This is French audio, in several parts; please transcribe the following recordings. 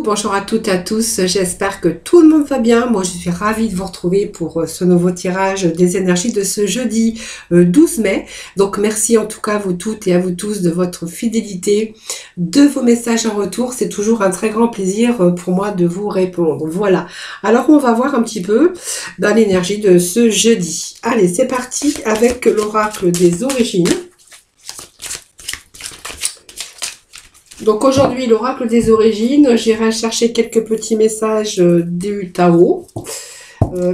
bonjour à toutes et à tous, j'espère que tout le monde va bien. Moi je suis ravie de vous retrouver pour ce nouveau tirage des énergies de ce jeudi 12 mai. Donc merci en tout cas à vous toutes et à vous tous de votre fidélité, de vos messages en retour. C'est toujours un très grand plaisir pour moi de vous répondre. Voilà, alors on va voir un petit peu dans l'énergie de ce jeudi. Allez, c'est parti avec l'oracle des origines. Donc aujourd'hui, l'oracle des origines, j'irai chercher quelques petits messages du Tao.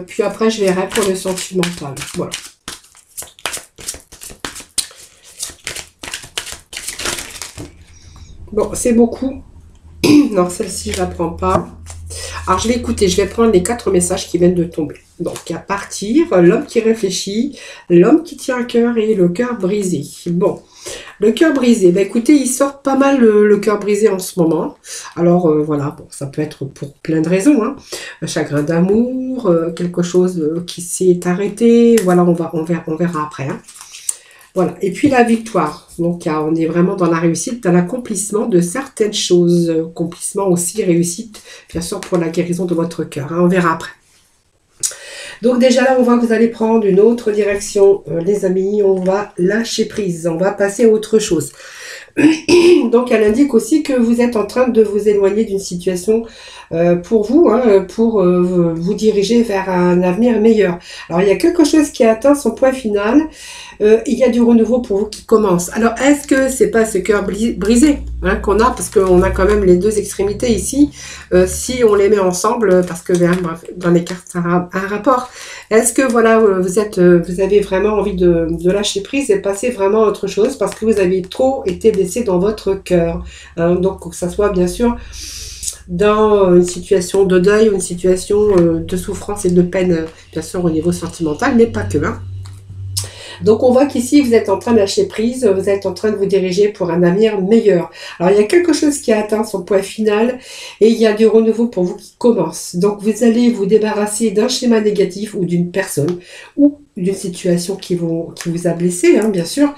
Puis après, je verrai pour le sentimental. Voilà. Bon, c'est beaucoup. Non, celle-ci, je ne la prends pas. Alors, je vais écouter, je vais prendre les 4 messages qui viennent de tomber. Donc, à partir, l'homme qui réfléchit, l'homme qui tient un cœur et le cœur brisé. Bon, le cœur brisé, ben écoutez, il sort pas mal le cœur brisé en ce moment. Alors, voilà, bon, ça peut être pour plein de raisons. Hein. Un chagrin d'amour, quelque chose qui s'est arrêté. Voilà, on verra après. Hein. Voilà, et puis la victoire. Donc, on est vraiment dans la réussite, dans l'accomplissement de certaines choses. Accomplissement aussi, réussite, bien sûr, pour la guérison de votre cœur. Hein, on verra après. Donc déjà là, on voit que vous allez prendre une autre direction, les amis. On va lâcher prise, on va passer à autre chose. Donc elle indique aussi que vous êtes en train de vous éloigner d'une situation pour vous, hein, pour vous diriger vers un avenir meilleur. Alors il y a quelque chose qui a atteint son point final. Il y a du renouveau pour vous qui commence. Alors est-ce que c'est pas ce cœur brisé hein, qu'on a, parce qu'on a quand même les deux extrémités ici, si on les met ensemble, parce que dans les cartes ça a un rapport. Est-ce que voilà, vous avez vraiment envie de lâcher prise et passer vraiment à autre chose, parce que vous avez trop été blessé dans votre cœur, hein, donc que ça soit bien sûr dans une situation de deuil ou une situation de souffrance et de peine, bien sûr au niveau sentimental, mais pas que. Hein. Donc on voit qu'ici vous êtes en train de lâcher prise, vous êtes en train de vous diriger pour un avenir meilleur. Alors il y a quelque chose qui a atteint son point final et il y a du renouveau pour vous qui commence. Donc vous allez vous débarrasser d'un schéma négatif ou d'une personne ou d'une situation qui vous a blessé, hein, bien sûr,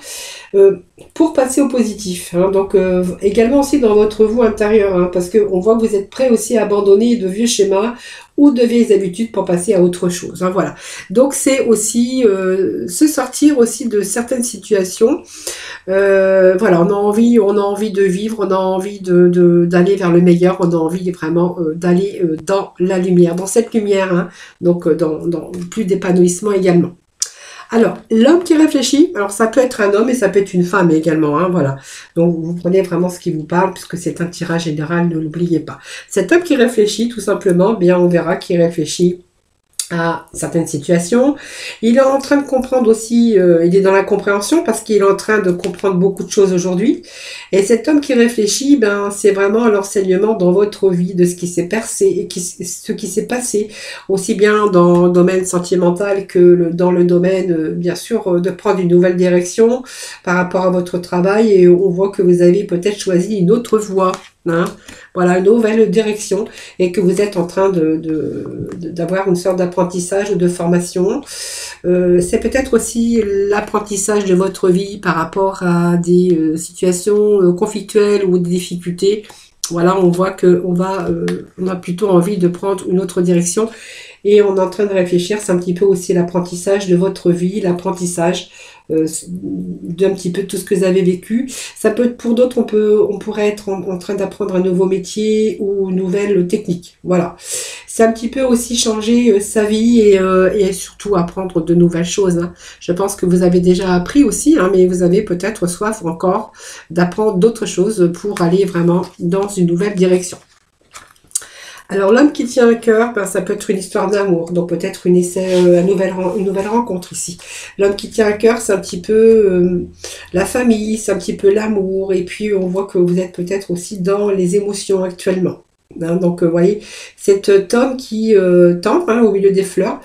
pour passer au positif. Hein. Donc également aussi dans votre vous intérieur, hein, parce qu'on voit que vous êtes prêt aussi à abandonner de vieux schémas ou de vieilles habitudes pour passer à autre chose. Hein, voilà. Donc c'est aussi se sortir aussi de certaines situations. Voilà, on a envie de vivre, on a envie d'aller vers le meilleur, on a envie vraiment d'aller dans la lumière, dans cette lumière, hein, donc dans plus d'épanouissement également. Alors, l'homme qui réfléchit, alors ça peut être un homme et ça peut être une femme également, hein, voilà. Donc, vous prenez vraiment ce qui vous parle, puisque c'est un tirage général, ne l'oubliez pas. Cet homme qui réfléchit, tout simplement, bien on verra qu'il réfléchit à certaines situations. Il est en train de comprendre aussi, il est dans la compréhension parce qu'il est en train de comprendre beaucoup de choses aujourd'hui. Et cet homme qui réfléchit, ben c'est vraiment l'enseignement dans votre vie de ce qui s'est passé et ce qui s'est passé, aussi bien dans le domaine sentimental que dans le domaine, bien sûr, de prendre une nouvelle direction par rapport à votre travail. Et on voit que vous avez peut-être choisi une autre voie. Hein, voilà, une nouvelle direction et que vous êtes en train d'avoir une sorte d'apprentissage ou de formation. C'est peut-être aussi l'apprentissage de votre vie par rapport à des situations conflictuelles ou des difficultés. Voilà, on voit qu'on on a plutôt envie de prendre une autre direction et on est en train de réfléchir, c'est un petit peu aussi l'apprentissage de votre vie, l'apprentissage d'un petit peu tout ce que vous avez vécu. Ça peut être pour d'autres, on pourrait être en train d'apprendre un nouveau métier ou une nouvelle technique. Voilà. C'est un petit peu aussi changer sa vie et surtout apprendre de nouvelles choses. Hein. Je pense que vous avez déjà appris aussi, hein, mais vous avez peut-être soif encore d'apprendre d'autres choses pour aller vraiment dans une nouvelle direction. Alors l'homme qui tient un cœur, ben, ça peut être une histoire d'amour, donc peut-être une nouvelle rencontre ici. L'homme qui tient un cœur, c'est un petit peu la famille, c'est un petit peu l'amour, et puis on voit que vous êtes peut-être aussi dans les émotions actuellement. Hein, donc vous voyez, cet homme qui tend hein, au milieu des fleurs,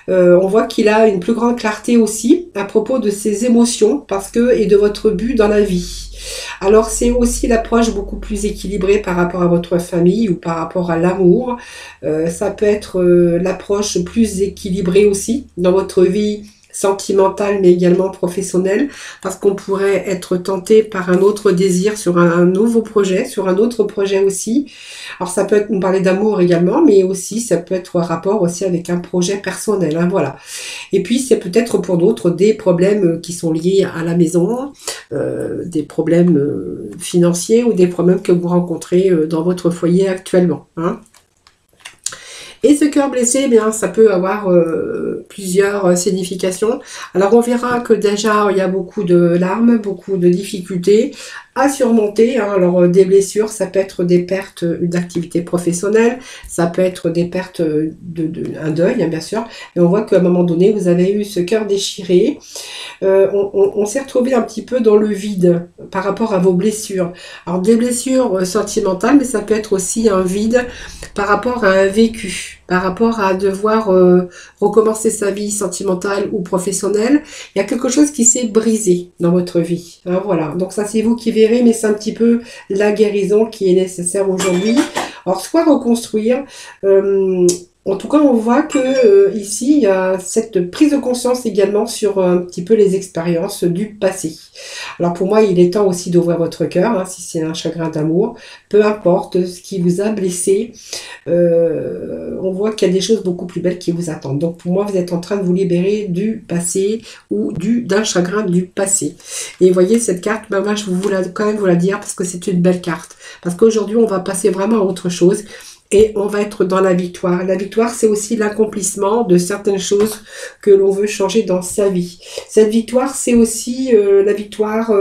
on voit qu'il a une plus grande clarté aussi à propos de ses émotions et de votre but dans la vie. Alors c'est aussi l'approche beaucoup plus équilibrée par rapport à votre famille ou par rapport à l'amour. Ça peut être l'approche plus équilibrée aussi dans votre vie sentimental mais également professionnel, parce qu'on pourrait être tenté par un autre désir sur un nouveau projet, sur un autre projet aussi. Alors ça peut être, nous parler d'amour également, mais aussi ça peut être un rapport aussi avec un projet personnel, hein, voilà. Et puis c'est peut-être pour d'autres des problèmes qui sont liés à la maison, des problèmes financiers ou des problèmes que vous rencontrez dans votre foyer actuellement, hein. Et ce cœur blessé, eh bien, ça peut avoir plusieurs significations. Alors, on verra que déjà, il y a beaucoup de larmes, beaucoup de difficultés à surmonter, hein. Alors, des blessures, ça peut être des pertes d'activité professionnelle, ça peut être des pertes un deuil, hein, bien sûr. Et on voit qu'à un moment donné, vous avez eu ce cœur déchiré. On s'est retrouvé un petit peu dans le vide par rapport à vos blessures. Alors, des blessures sentimentales, mais ça peut être aussi un vide par rapport à un vécu, par rapport à devoir recommencer sa vie sentimentale ou professionnelle. Il y a quelque chose qui s'est brisé dans votre vie, hein, voilà. Donc ça, c'est vous qui verrez, mais c'est un petit peu la guérison qui est nécessaire aujourd'hui. Alors, soit reconstruire, en tout cas, on voit que ici, il y a cette prise de conscience également sur un petit peu les expériences du passé. Alors pour moi, il est temps aussi d'ouvrir votre cœur, hein, si c'est un chagrin d'amour, peu importe ce qui vous a blessé, on voit qu'il y a des choses beaucoup plus belles qui vous attendent. Donc pour moi, vous êtes en train de vous libérer du passé ou d'un chagrin du passé. Et vous voyez cette carte, ben moi je voulais quand même vous la dire parce que c'est une belle carte. Parce qu'aujourd'hui, on va passer vraiment à autre chose. Et on va être dans la victoire. La victoire, c'est aussi l'accomplissement de certaines choses que l'on veut changer dans sa vie. Cette victoire, c'est aussi la victoire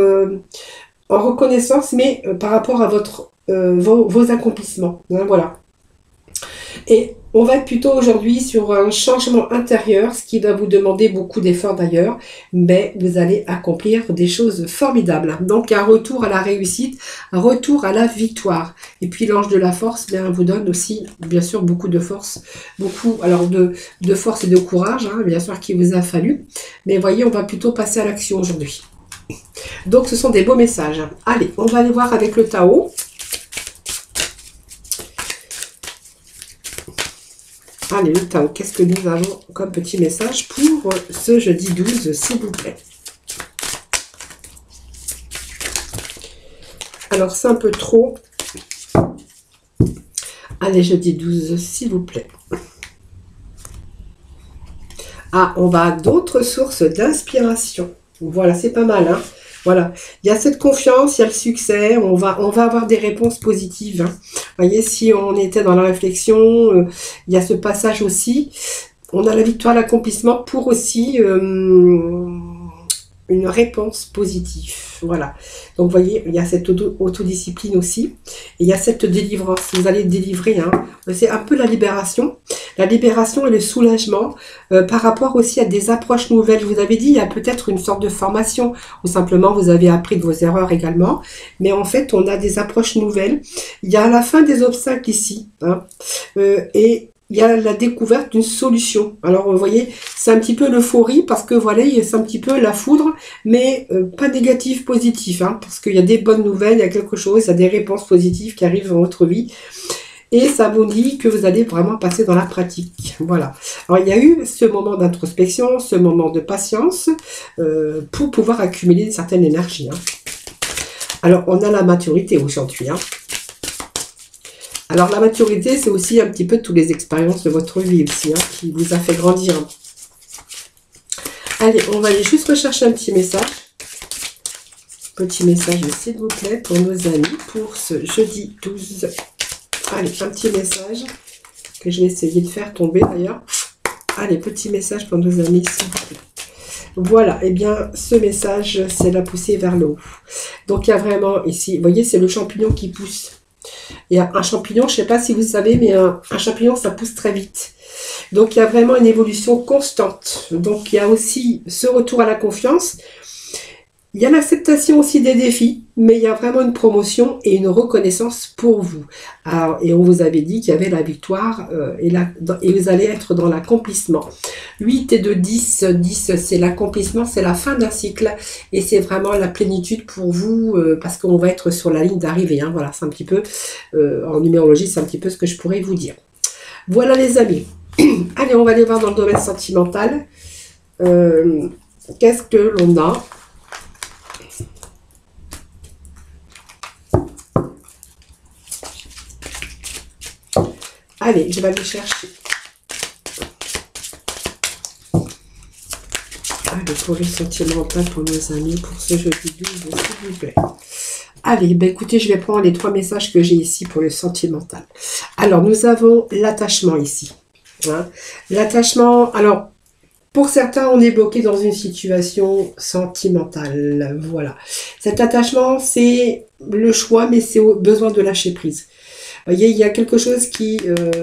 en reconnaissance, mais par rapport à vos accomplissements. Hein, voilà. Et on va être plutôt aujourd'hui sur un changement intérieur, ce qui va vous demander beaucoup d'efforts d'ailleurs, mais vous allez accomplir des choses formidables. Donc un retour à la réussite, un retour à la victoire. Et puis l'ange de la force, bien, vous donne aussi, bien sûr, beaucoup de force, beaucoup alors de force et de courage, hein, bien sûr, qu'il vous a fallu. Mais voyez, on va plutôt passer à l'action aujourd'hui. Donc ce sont des beaux messages. Allez, on va aller voir avec le Tao. Allez, le Tao, qu'est-ce que nous avons comme petit message pour ce jeudi 12, s'il vous plaît? Alors, c'est un peu trop. Allez, jeudi 12, s'il vous plaît. Ah, on va à d'autres sources d'inspiration. Voilà, c'est pas mal, hein. Voilà, il y a cette confiance, il y a le succès, on va avoir des réponses positives, hein. Vous voyez, si on était dans la réflexion, il y a ce passage aussi. On a la victoire, l'accomplissement pour aussi une réponse positive. Voilà. Donc, vous voyez, il y a cette autodiscipline aussi. Et il y a cette délivrance. Vous allez délivrer, hein. C'est un peu la libération. La libération et le soulagement par rapport aussi à des approches nouvelles. Je vous avais dit, il y a peut-être une sorte de formation ou simplement vous avez appris de vos erreurs également. Mais en fait, on a des approches nouvelles. Il y a la fin des obstacles ici, hein, et il y a la découverte d'une solution. Alors, vous voyez, c'est un petit peu l'euphorie parce que, voilà, c'est un petit peu la foudre, mais pas négative, positive, hein, parce qu'il y a des bonnes nouvelles, il y a quelque chose, il y a des réponses positives qui arrivent dans votre vie. Et ça vous dit que vous allez vraiment passer dans la pratique. Voilà. Alors, il y a eu ce moment d'introspection, ce moment de patience pour pouvoir accumuler une certaine énergie, hein. Alors, on a la maturité aujourd'hui, hein. Alors, la maturité, c'est aussi un petit peu toutes les expériences de votre vie aussi, hein, qui vous a fait grandir. Allez, on va aller juste rechercher un petit message. Petit message, s'il vous plaît, pour nos amis, pour ce jeudi 12. Allez, un petit message que je vais essayer de faire tomber d'ailleurs. Allez, petit message pour nos amis, s'il vous plaît. Voilà, et bien, ce message, c'est la poussée vers le haut. Donc, il y a vraiment ici, vous voyez, c'est le champignon qui pousse. Il y a un champignon, je ne sais pas si vous savez, mais un champignon, ça pousse très vite. Donc, il y a vraiment une évolution constante. Donc, il y a aussi ce retour à la confiance. Il y a l'acceptation aussi des défis, mais il y a vraiment une promotion et une reconnaissance pour vous. Alors, et on vous avait dit qu'il y avait la victoire et vous allez être dans l'accomplissement. 8 et de 10, 10 c'est l'accomplissement, c'est la fin d'un cycle et c'est vraiment la plénitude pour vous parce qu'on va être sur la ligne d'arrivée, hein. Voilà, c'est un petit peu, en numérologie, c'est un petit peu ce que je pourrais vous dire. Voilà les amis. Allez, on va aller voir dans le domaine sentimental. Qu'est-ce que l'on a? Allez, je vais aller chercher. Allez, pour le sentimental pour nos amis, pour ce jeudi 12, s'il vous plaît. Allez, ben écoutez, je vais prendre les 3 messages que j'ai ici pour le sentimental. Alors, nous avons l'attachement ici. Hein. L'attachement, alors, pour certains, on est bloqué dans une situation sentimentale. Voilà. Cet attachement, c'est le choix, mais c'est au besoin de lâcher prise. Vous voyez, il y a quelque chose qui...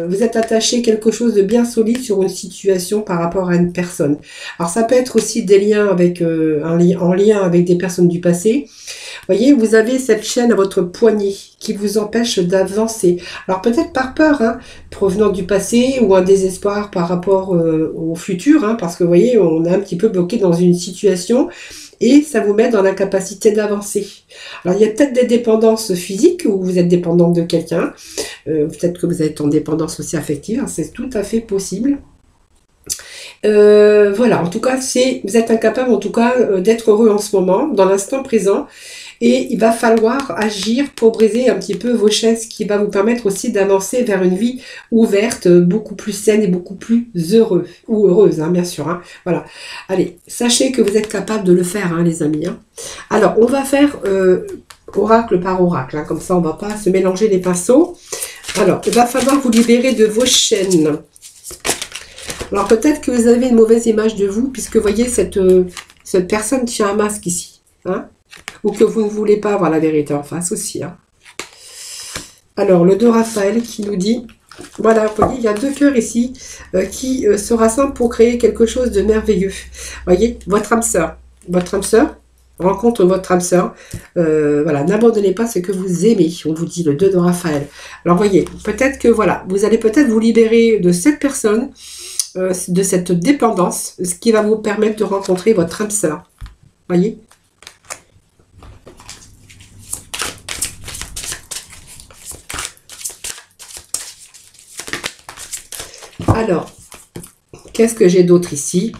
vous êtes attaché, quelque chose de bien solide sur une situation par rapport à une personne. Alors, ça peut être aussi des liens avec, en lien avec des personnes du passé. Vous voyez, vous avez cette chaîne à votre poignet qui vous empêche d'avancer. Alors, peut-être par peur, hein, provenant du passé ou un désespoir par rapport au futur, hein, parce que, vous voyez, on est un petit peu bloqué dans une situation et ça vous met dans l'incapacité d'avancer. Alors, il y a peut-être des dépendances physiques où vous êtes dépendante de quelqu'un. Peut-être que vous êtes en dépendance aussi affective. Hein, c'est tout à fait possible. Voilà, en tout cas, vous êtes incapable, en tout cas, d'être heureux en ce moment, dans l'instant présent. Et il va falloir agir pour briser un petit peu vos chaînes, ce qui va vous permettre aussi d'avancer vers une vie ouverte, beaucoup plus saine et beaucoup plus heureuse, hein, bien sûr. Hein. Voilà. Allez, sachez que vous êtes capable de le faire, hein, les amis. Hein. Alors, on va faire oracle par oracle, hein, comme ça on ne va pas se mélanger les pinceaux. Alors, il va falloir vous libérer de vos chaînes. Alors, peut-être que vous avez une mauvaise image de vous, puisque vous voyez, cette personne tient un masque ici. Hein. Ou que vous ne voulez pas avoir la vérité en face aussi. Hein. Alors, le 2 Raphaël qui nous dit, voilà, vous voyez, il y a 2 cœurs ici qui se rassemblent pour créer quelque chose de merveilleux. Vous voyez, votre âme sœur, rencontre votre âme sœur. Voilà, n'abandonnez pas ce que vous aimez, on vous dit le 2 de Raphaël. Alors, voyez, peut-être que, voilà, vous allez peut-être vous libérer de cette personne, de cette dépendance, ce qui va vous permettre de rencontrer votre âme sœur. Voyez. Alors, qu'est-ce que j'ai d'autre ici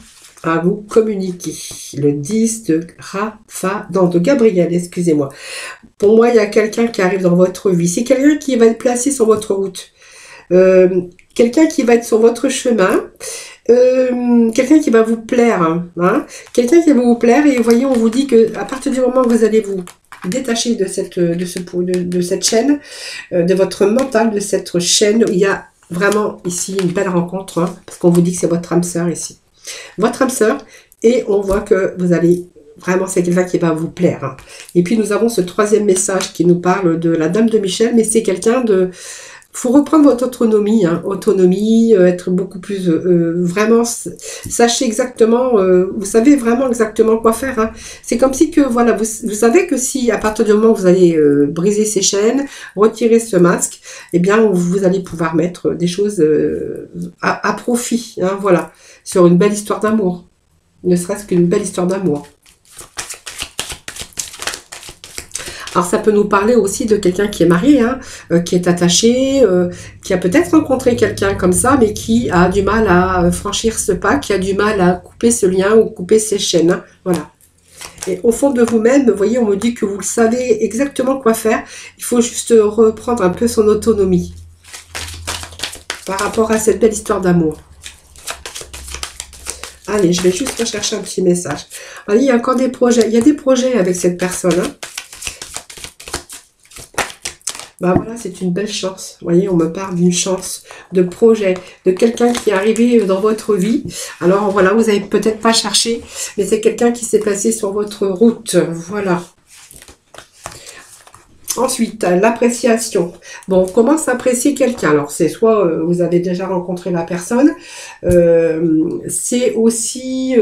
à vous communiquer? Le 10 de de Gabriel, excusez-moi. Pour moi, il y a quelqu'un qui arrive dans votre vie. C'est quelqu'un qui va être placé sur votre route. Quelqu'un qui va être sur votre chemin. Quelqu'un qui va vous plaire. Hein, quelqu'un qui va vous plaire. Et vous voyez, on vous dit que à partir du moment où vous allez vous détacher de cette chaîne, de votre mental, de cette chaîne, il y a vraiment ici une belle rencontre, hein, parce qu'on vous dit que c'est votre âme sœur ici. Votre âme sœur, et on voit que vous allez, vraiment c'est quelqu'un qui va vous plaire. Hein. Et puis nous avons ce 3e message qui nous parle de la Dame de Michel, mais c'est quelqu'un de... faut reprendre votre autonomie, hein, être beaucoup plus... vraiment, sachez exactement, vous savez vraiment exactement quoi faire. Hein. C'est comme si que, voilà, vous savez que si, à partir du moment où vous allez briser ces chaînes, retirer ce masque, eh bien, vous allez pouvoir mettre des choses à profit, hein, voilà, sur une belle histoire d'amour. Ne serait-ce qu'une belle histoire d'amour. Alors, ça peut nous parler aussi de quelqu'un qui est marié, hein, qui est attaché, qui a peut-être rencontré quelqu'un comme ça, mais qui a du mal à franchir ce pas, qui a du mal à couper ce lien ou couper ses chaînes. Hein, voilà. Et au fond de vous-même, vous voyez, on me dit que vous savez exactement quoi faire. Il faut juste reprendre un peu son autonomie par rapport à cette belle histoire d'amour. Allez, je vais juste rechercher un petit message. Alors, il y a encore des projets. Il y a des projets avec cette personne, hein. Ben voilà, c'est une belle chance. Vous voyez, on me parle d'une chance, de projet, de quelqu'un qui est arrivé dans votre vie. Alors voilà, vous n'avez peut-être pas cherché, mais c'est quelqu'un qui s'est placé sur votre route. Voilà. Ensuite, l'appréciation. Bon, on commence à apprécier quelqu'un. Alors, c'est soit vous avez déjà rencontré la personne, c'est aussi...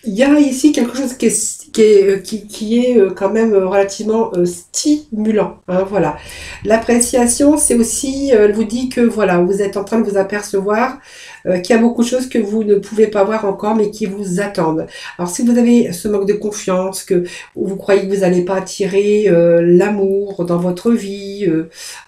il y a ici quelque chose qui est quand même relativement stimulant. Hein, voilà. L'appréciation, c'est aussi, elle vous dit que voilà, vous êtes en train de vous apercevoir qu'il y a beaucoup de choses que vous ne pouvez pas voir encore, mais qui vous attendent. Alors, si vous avez ce manque de confiance, que vous croyez que vous n'allez pas attirer l'amour dans votre vie,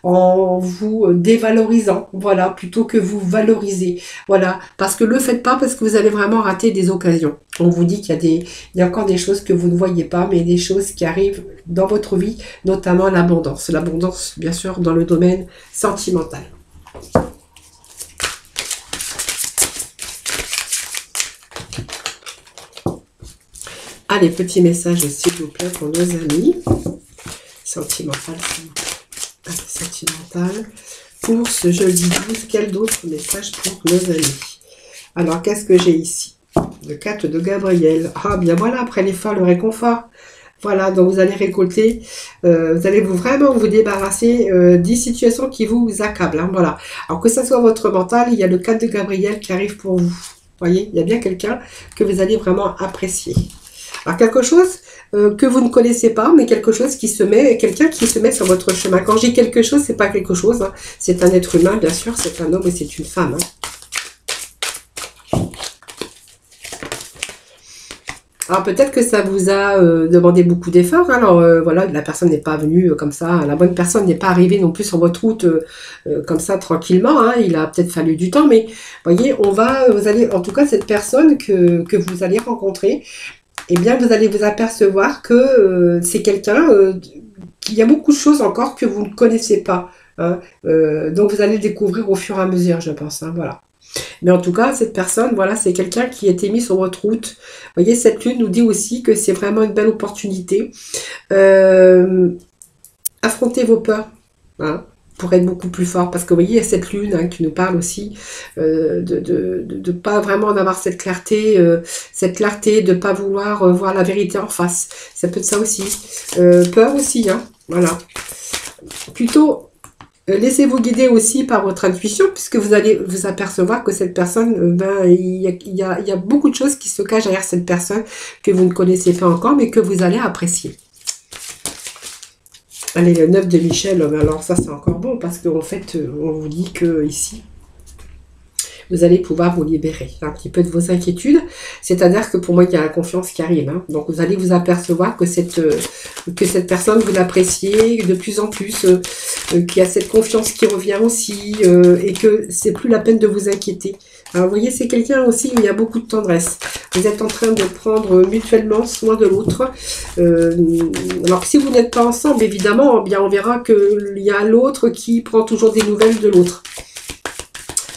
en vous dévalorisant, voilà, plutôt que vous valoriser. Voilà, parce que le faites pas parce que vous allez vraiment rater des occasions. On vous dit qu'il y a il y a encore des choses que vous ne voyez pas, mais des choses qui arrivent dans votre vie, notamment l'abondance. L'abondance, bien sûr, dans le domaine sentimental. Allez, petit message, s'il vous plaît, pour nos amis. Sentimental, sentimental. Pour ce jeudi 12, quel d'autres messages pour nos amis? Alors, qu'est-ce que j'ai ici? Le 4 de Gabriel. Ah, bien voilà, après l'effort, le réconfort. Voilà, donc vous allez récolter, vous allez vraiment vous débarrasser des situations qui vous accablent. Hein, voilà. Alors que ça soit votre mental, il y a le 4 de Gabriel qui arrive pour vous. Vous voyez, il y a bien quelqu'un que vous allez vraiment apprécier. Alors quelque chose que vous ne connaissez pas, mais quelque chose qui se met, quelqu'un qui se met sur votre chemin. Quand je dis quelque chose, c'est pas quelque chose, hein. C'est un être humain, bien sûr, c'est un homme et c'est une femme. Hein. Alors peut-être que ça vous a demandé beaucoup d'efforts. Hein. Alors voilà, la personne n'est pas venue comme ça, la bonne personne n'est pas arrivée non plus sur votre route comme ça tranquillement. Hein. Il a peut-être fallu du temps, mais voyez, vous allez, en tout cas cette personne que vous allez rencontrer, eh bien vous allez vous apercevoir que c'est quelqu'un qu'il y a beaucoup de choses encore que vous ne connaissez pas. Hein. Donc vous allez le découvrir au fur et à mesure, je pense. Hein. Voilà. Mais en tout cas, cette personne, voilà, c'est quelqu'un qui a été mis sur votre route. Vous voyez, cette lune nous dit aussi que c'est vraiment une belle opportunité. Affrontez vos peurs, hein, pour être beaucoup plus fort. Parce que vous voyez, il y a cette lune hein, qui nous parle aussi de pas vraiment d'avoir cette clarté de pas vouloir voir la vérité en face. Ça peut être ça aussi. Peur aussi, hein, voilà. Plutôt... laissez-vous guider aussi par votre intuition, puisque vous allez vous apercevoir que cette personne, il y a beaucoup de choses qui se cachent derrière cette personne que vous ne connaissez pas encore, mais que vous allez apprécier. Allez, le 9 de Michel, alors ça c'est encore bon, parce qu'en fait, on vous dit que ici, vous allez pouvoir vous libérer un petit peu de vos inquiétudes. C'est-à-dire que pour moi, il y a la confiance qui arrive. Hein. Donc, vous allez vous apercevoir que cette personne, vous l'appréciez de plus en plus, qu'il y a cette confiance qui revient aussi, et que c'est plus la peine de vous inquiéter. Alors, vous voyez, c'est quelqu'un aussi où il y a beaucoup de tendresse. Vous êtes en train de prendre mutuellement soin de l'autre. Alors, si vous n'êtes pas ensemble, évidemment, bien, on verra qu'il y a l'autre qui prend toujours des nouvelles de l'autre.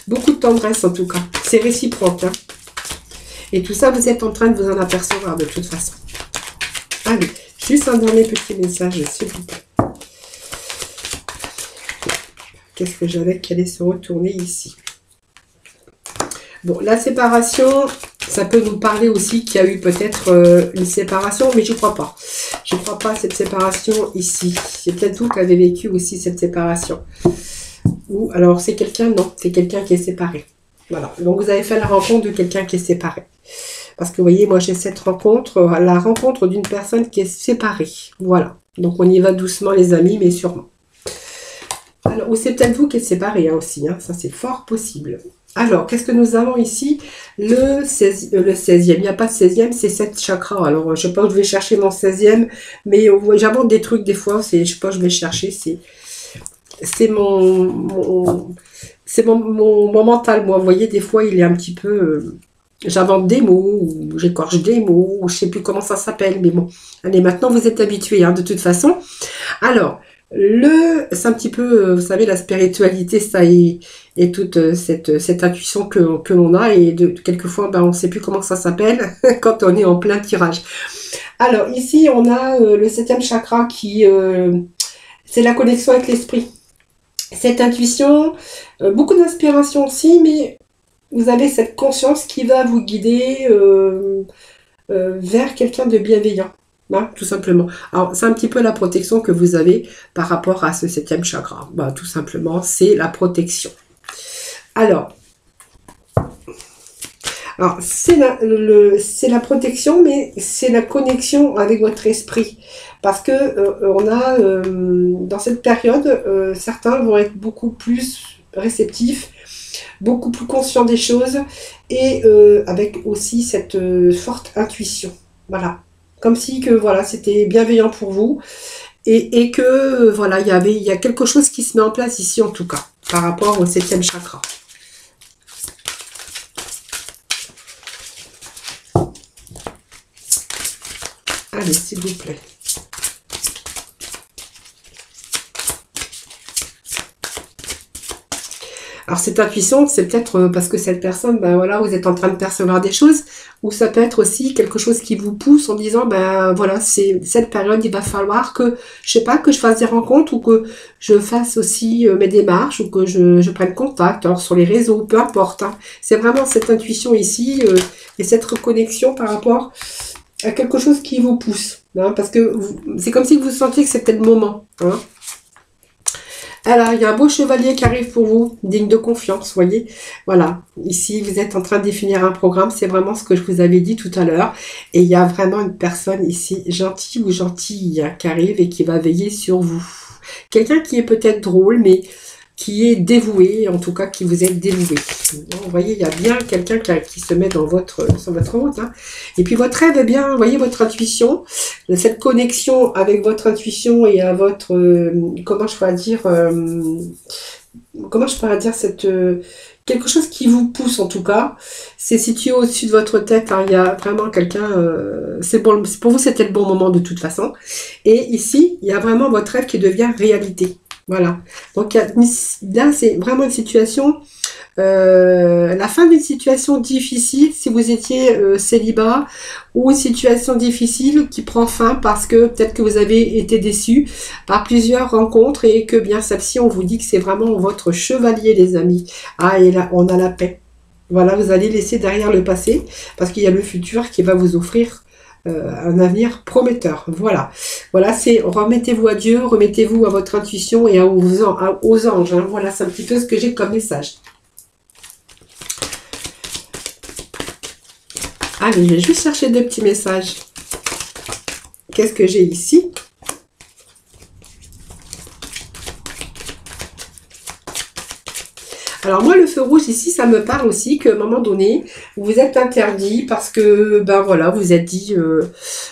Beaucoup de tendresse en tout cas. C'est réciproque. Hein. Et tout ça, vous êtes en train de vous en apercevoir de toute façon. Allez, juste un dernier petit message, s'il vous plaît. Qu'est-ce que j'avais qui allait se retourner ici? Bon, la séparation, ça peut nous parler aussi qu'il y a eu peut-être une séparation, mais je ne crois pas. Je ne crois pas à cette séparation ici. C'est peut-être vous qui avez vécu aussi cette séparation. Ou alors c'est quelqu'un, non, c'est quelqu'un qui est séparé. Voilà, donc vous avez fait la rencontre de quelqu'un qui est séparé. Parce que vous voyez, moi j'ai cette rencontre, la rencontre d'une personne qui est séparée. Voilà, donc on y va doucement les amis, mais sûrement. Alors, ou c'est peut-être vous qui êtes séparé hein, aussi, hein, ça c'est fort possible. Alors, qu'est-ce que nous avons ici? Le 16e, il n'y a pas de 16e, c'est 7 chakras. Alors, je sais pas où je vais chercher mon 16e, mais j'invente des trucs des fois, je sais pas où je vais chercher, c'est mon mental, moi. Vous voyez, des fois, il est un petit peu... j'invente des mots, ou j'écorche des mots, ou je sais plus comment ça s'appelle, mais bon. Allez, maintenant, vous êtes habitués, hein, de toute façon. Alors, c'est un petit peu, vous savez, la spiritualité, ça et toute cette intuition que l'on a, et quelquefois, ben, on ne sait plus comment ça s'appelle quand on est en plein tirage. Alors, ici, on a le 7e chakra qui... c'est la connexion avec l'esprit. Cette intuition, beaucoup d'inspiration aussi, mais vous avez cette conscience qui va vous guider vers quelqu'un de bienveillant, hein, tout simplement. Alors, c'est un petit peu la protection que vous avez par rapport à ce 7e chakra. Bah, tout simplement, c'est la protection. Alors, Alors, c'est la protection, mais c'est la connexion avec votre esprit. Parce que on a, dans cette période, certains vont être beaucoup plus réceptifs, beaucoup plus conscients des choses, et avec aussi cette forte intuition. Voilà. Comme si que voilà, c'était bienveillant pour vous, et que voilà, il y a quelque chose qui se met en place ici, en tout cas, par rapport au 7e chakra. Allez, s'il vous plaît. Alors, cette intuition, c'est peut-être parce que cette personne, ben voilà, vous êtes en train de percevoir des choses, ou ça peut être aussi quelque chose qui vous pousse en disant, ben voilà, c'est cette période, il va falloir que, je sais pas, que je fasse des rencontres, ou que je fasse aussi mes démarches, ou que je prenne contact, alors sur les réseaux, peu importe. Hein. C'est vraiment cette intuition ici, et cette reconnexion par rapport à quelque chose qui vous pousse. Hein, parce que c'est comme si vous sentiez que c'était le moment. Hein. Alors, il y a un beau chevalier qui arrive pour vous, digne de confiance, vous voyez. Voilà, ici, vous êtes en train de définir un programme, c'est vraiment ce que je vous avais dit tout à l'heure. Et il y a vraiment une personne ici, gentille ou gentille, qui arrive et qui va veiller sur vous. Quelqu'un qui est peut-être drôle, mais qui est dévoué, en tout cas, qui vous est dévoué. Vous voyez, il y a bien quelqu'un qui se met dans sur votre route. Hein. Et puis, votre rêve est bien, vous voyez, votre intuition, cette connexion avec votre intuition et à votre, comment je pourrais dire, quelque chose qui vous pousse en tout cas, c'est situé au-dessus de votre tête, hein. Il y a vraiment quelqu'un, pour vous c'était le bon moment de toute façon, et ici il y a vraiment votre rêve qui devient réalité, voilà, donc là c'est vraiment une situation, la fin d'une situation difficile, si vous étiez célibat, ou une situation difficile qui prend fin parce que peut-être que vous avez été déçu par plusieurs rencontres et que bien celle-ci, on vous dit que c'est vraiment votre chevalier, les amis. Ah, et là, on a la paix. Voilà, vous allez laisser derrière le passé parce qu'il y a le futur qui va vous offrir un avenir prometteur. Voilà, voilà, c'est remettez-vous à Dieu, remettez-vous à votre intuition et aux anges. Hein. Voilà, c'est un petit peu ce que j'ai comme message. Allez, je vais juste chercher deux petits messages. Qu'est-ce que j'ai ici? Alors moi, le feu rouge ici, ça me parle aussi qu'à un moment donné, vous êtes interdit parce que, ben voilà, vous êtes dit,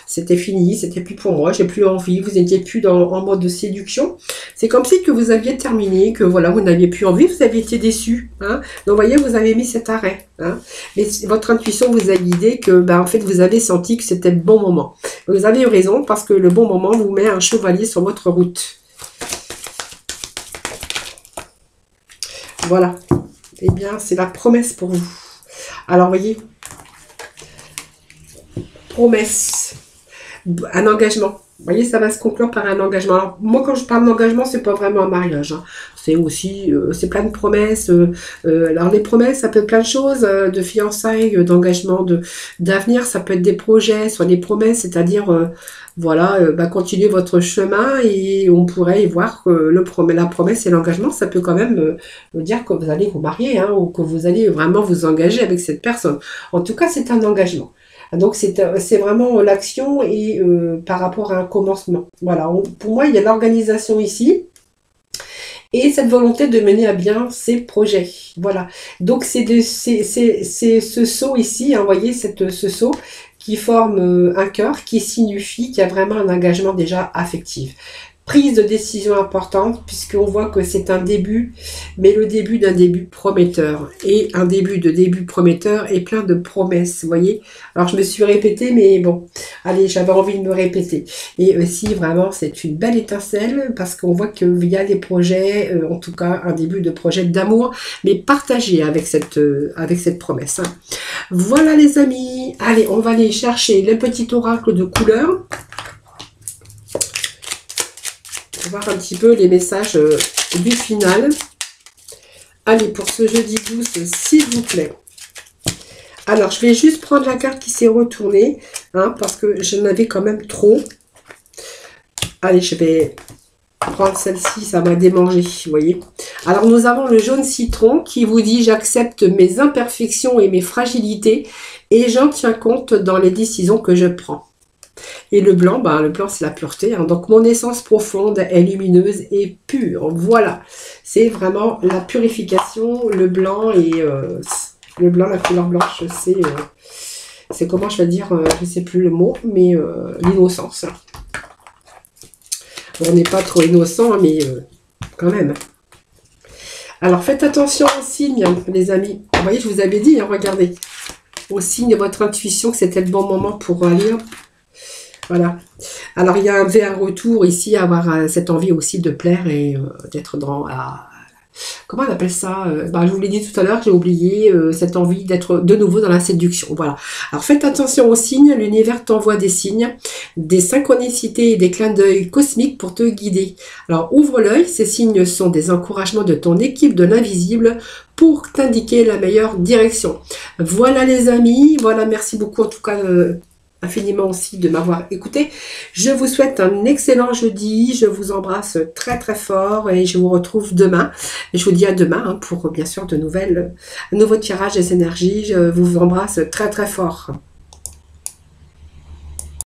c'était fini, c'était plus pour moi, j'ai plus envie, vous n'étiez plus en mode de séduction. C'est comme si que vous aviez terminé, que voilà, vous n'aviez plus envie, vous aviez été déçu. Hein. Donc vous voyez, vous avez mis cet arrêt. Hein. Mais votre intuition vous a guidé que, ben en fait, vous avez senti que c'était le bon moment. Vous avez eu raison parce que le bon moment vous met un chevalier sur votre route. Voilà. Eh bien, c'est la promesse pour vous. Alors, voyez, promesse, un engagement. Vous voyez, ça va se conclure par un engagement. Alors, moi, quand je parle d'engagement, c'est pas vraiment un mariage. Hein. C'est aussi, c'est plein de promesses. Alors, les promesses, ça peut être plein de choses, de fiançailles, d'engagement, d'avenir. Ça peut être des projets, soit des promesses, c'est-à-dire, voilà, continuez votre chemin et on pourrait y voir que la promesse et l'engagement, ça peut quand même dire que vous allez vous marier, hein, ou que vous allez vraiment vous engager avec cette personne. En tout cas, c'est un engagement. Donc, c'est vraiment l'action et par rapport à un commencement. Voilà, pour moi, il y a l'organisation ici et cette volonté de mener à bien ses projets. Voilà, donc c'est ce saut ici, hein, vous voyez, ce saut qui forme un cœur, qui signifie qu'il y a vraiment un engagement déjà affectif. Prise de décision importante, puisqu'on voit que c'est un début, mais le début d'un début prometteur. Et un début prometteur et plein de promesses, vous voyez. Alors, je me suis répétée, mais bon, allez, j'avais envie de me répéter. Et aussi, vraiment, c'est une belle étincelle, parce qu'on voit qu'il y a des projets, en tout cas, un début de projet d'amour, mais partagé avec cette promesse. Hein. Voilà, les amis. Allez, on va aller chercher le petit oracle de couleur. Voir un petit peu les messages du final. Allez, pour ce jeudi 12, s'il vous plaît. Alors, je vais juste prendre la carte qui s'est retournée, hein, parce que j'en avais quand même trop. Allez, je vais prendre celle-ci, ça m'a démangé, vous voyez. Alors, nous avons le jaune citron qui vous dit « J'accepte mes imperfections et mes fragilités et j'en tiens compte dans les décisions que je prends. » Et le blanc, ben, le blanc c'est la pureté. Hein. Donc, mon essence profonde est lumineuse et pure. Voilà, c'est vraiment la purification, le blanc et le blanc, la couleur blanche, c'est comment je vais dire, je ne sais plus le mot, mais l'innocence. On n'est pas trop innocent, mais quand même. Alors, faites attention aux signes, les amis. Vous voyez, je vous avais dit, hein, regardez. Aux signes de votre intuition, que c'était le bon moment pour lire. Voilà. Alors, il y a un retour ici, à avoir cette envie aussi de plaire et d'être dans... comment on appelle ça, je vous l'ai dit tout à l'heure, j'ai oublié cette envie d'être de nouveau dans la séduction. Voilà. Alors faites attention aux signes, l'univers t'envoie des signes, des synchronicités et des clins d'œil cosmiques pour te guider. Alors ouvre l'œil, ces signes sont des encouragements de ton équipe de l'invisible pour t'indiquer la meilleure direction. Voilà les amis, voilà, merci beaucoup en tout cas infiniment aussi de m'avoir écouté. Je vous souhaite un excellent jeudi. Je vous embrasse très très fort et je vous retrouve demain. Et je vous dis à demain pour bien sûr de nouveaux tirages des énergies. Je vous embrasse très très fort.